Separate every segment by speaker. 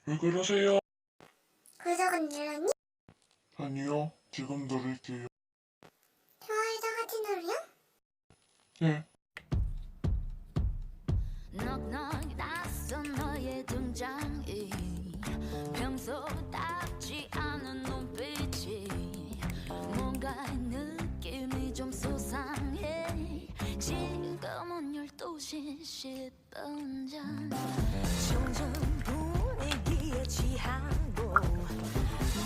Speaker 1: 왜 그러세요?
Speaker 2: 구독은 눌렀니?
Speaker 1: 아니요, 지금 누를게요.
Speaker 2: 좋아요도 같이 누르요?
Speaker 1: 네.
Speaker 3: 넉넉 낯선 너의 등장이 평소답지 않은 눈빛이 뭔가 느낌이 좀 수상해. 지금은 12시 10분 전 점점 분위기에 취하고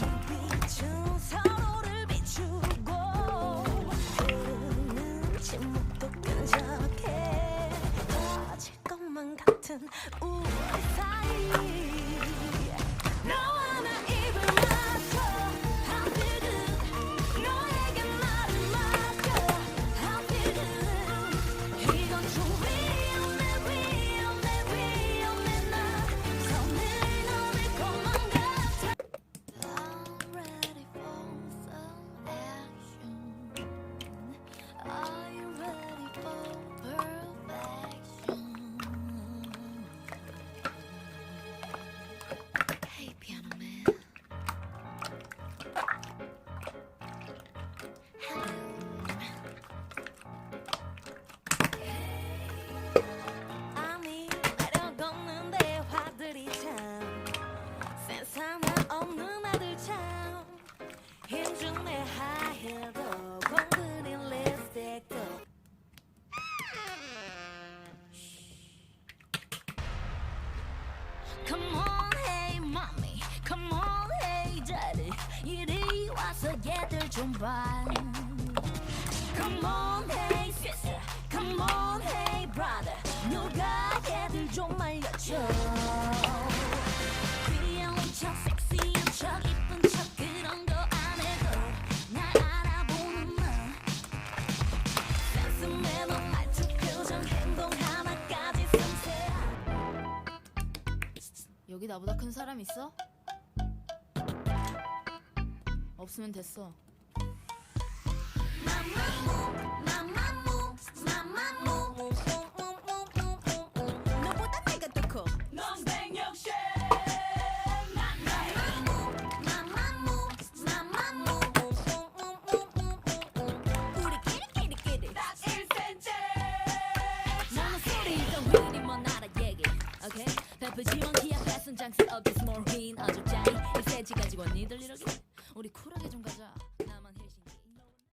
Speaker 3: 눈빛은 서로를 비추고 흐르는 침묵도 끈적해 터질 것만 같은 우리 사이 너와 나 입을 맞춰 I feel good 너에게 말을 맡겨 I feel good 이건 좀 위험해 나 손을 넘을 것만 같아 I'm ready for some action Are you ready for perfection? Hey, piano man. Hello. 아니 매력 없는 대화들이 참 센스 하나 없는 아들 참 힘준 내 하얀도 공들인 립스틱도 Come on, hey mommy. Come on, hey daddy. 이리 와서 얘들 좀 봐. Come on, hey sister. Come on, hey brother. 누가 얘들 좀 말려줘. 귀여운 척, 섹시한 척, 이쁜 척 그런 거 안 해도 날 알아보는 너. 센스 매너 말투 표정 행동 하나까지 섬세. 여기 나보다 큰 사람 있어? 없으면 됐어.